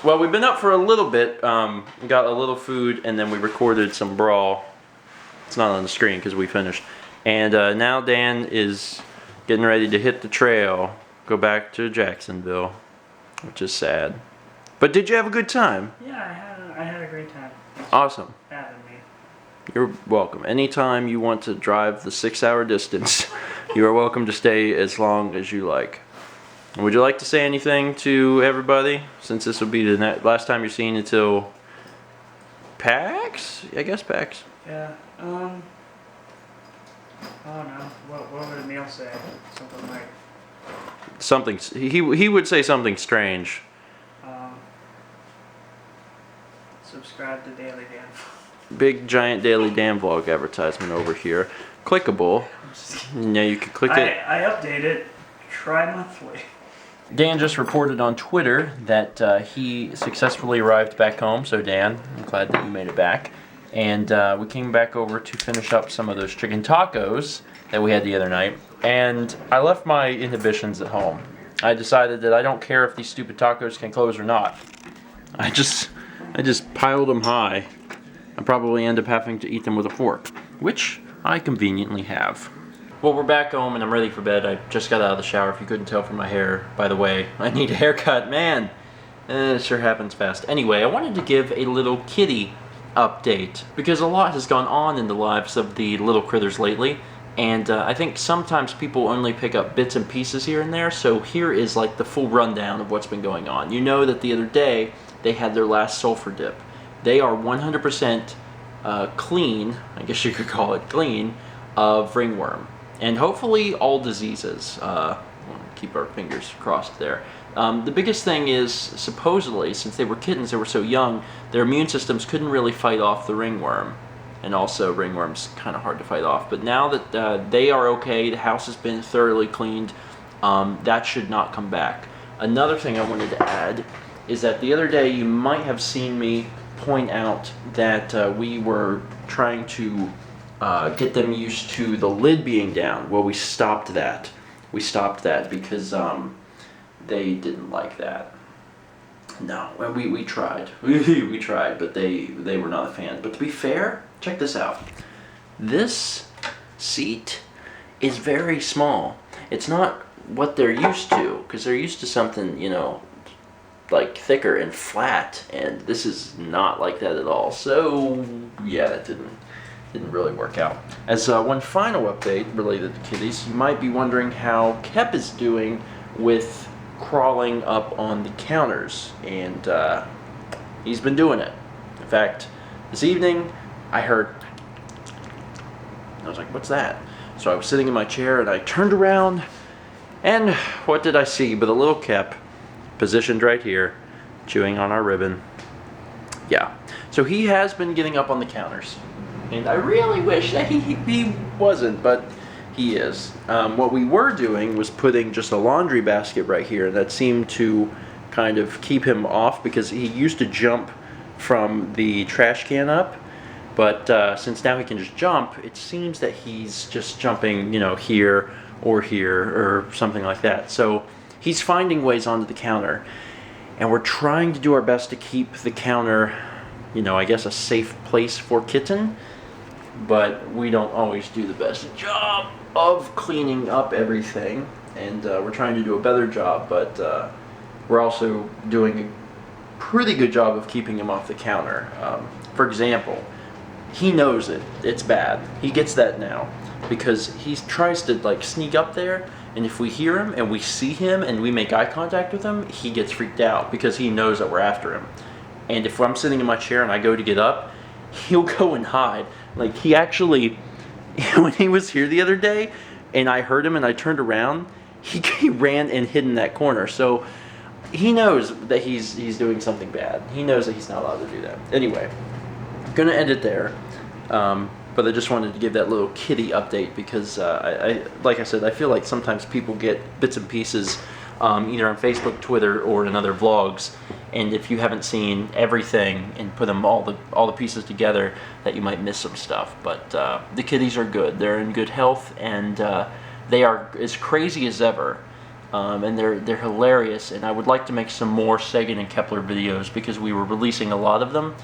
Well, we've been up for a little bit. We got a little food, and then we recorded some Brawl. It's not on the screen because we finished. And now Dan is getting ready to hit the trail, go back to Jacksonville, which is sad. But did you have a good time? Yeah, I had a great time. Awesome. Having me. You're welcome. Anytime you want to drive the 6-hour distance, you are welcome to stay as long as you like. Would you like to say anything to everybody, since this will be the last time you're seeing until PAX? I guess PAX. Yeah. I don't know. What would Emil say? Something like. Something. He would say something strange. Subscribe to Daily Dan. Big giant Daily Dan vlog advertisement over here. Clickable. Now you can click it. I update it tri-monthly. Dan just reported on Twitter that he successfully arrived back home. So Dan, I'm glad that you made it back. And we came back over to finish up some of those chicken tacos that we had the other night. And I left my inhibitions at home. I decided that I don't care if these stupid tacos can close or not. I just piled them high. I probably end up having to eat them with a fork, which I conveniently have. Well, we're back home and I'm ready for bed. I just got out of the shower, if you couldn't tell from my hair. By the way, I need a haircut, man. It sure happens fast. Anyway, I wanted to give a little kitty update because a lot has gone on in the lives of the little critters lately. And I think sometimes people only pick up bits and pieces here and there, so here is like the full rundown of what's been going on. You know that the other day, they had their last sulfur dip. They are 100% clean, I guess you could call it clean, of ringworm. And hopefully all diseases. We'll keep our fingers crossed there. The biggest thing is, supposedly, since they were kittens, they were so young, their immune systems couldn't really fight off the ringworm. And also, ringworm's kind of hard to fight off. But now that they are okay, the house has been thoroughly cleaned, that should not come back. Another thing I wanted to add is that the other day you might have seen me point out that we were trying to get them used to the lid being down. Well, we stopped that. We stopped that because they didn't like that. No, we tried. We tried, but they were not a fan. But to be fair, check this out. This seat is very small. It's not what they're used to, because they're used to something, you know, like thicker and flat, and this is not like that at all. So yeah, that didn't really work out. As one final update related to kitties, you might be wondering how Kep is doing with crawling up on the counters, and he's been doing it. In fact, this evening I heard, I was like, what's that? So I was sitting in my chair and I turned around, and what did I see but a little Kep positioned right here, chewing on our ribbon. Yeah, so he has been getting up on the counters, and I really wish that he wasn't, but he is. What we were doing was putting just a laundry basket right here, and that seemed to kind of keep him off because he used to jump from the trash can up, but since now he can just jump, it seems that he's just jumping, you know, here or something like that. So he's finding ways onto the counter, and we're trying to do our best to keep the counter, you know, I guess a safe place for kitten, but we don't always do the best job of cleaning up everything, and we're trying to do a better job, but we're also doing a pretty good job of keeping him off the counter. For example, he knows it's bad. He gets that now because he tries to like sneak up there, and if we hear him and we see him and we make eye contact with him, he gets freaked out because he knows that we're after him. And if I'm sitting in my chair and I go to get up, he'll go and hide. Like, he actually, when he was here the other day and I heard him and I turned around, he ran and hid in that corner. So he knows that he's doing something bad. He knows that he's not allowed to do that. Anyway, I'm gonna end it there. But I just wanted to give that little kitty update because, like I said, I feel like sometimes people get bits and pieces either on Facebook, Twitter, or in other vlogs, and if you haven't seen everything and put them all the pieces together, that you might miss some stuff. But the kitties are good. They're in good health, and they are as crazy as ever. and they're hilarious. And I would like to make some more Sagan and Kepler videos because we were releasing a lot of them,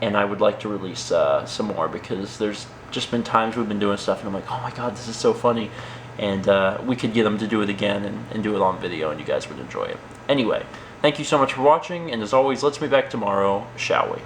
and I would like to release some more because there's just been times we've been doing stuff and I'm like, oh my god, this is so funny, and we could get them to do it again and do it on video, and you guys would enjoy it. Anyway, thank you so much for watching, and as always, let's meet back tomorrow, shall we?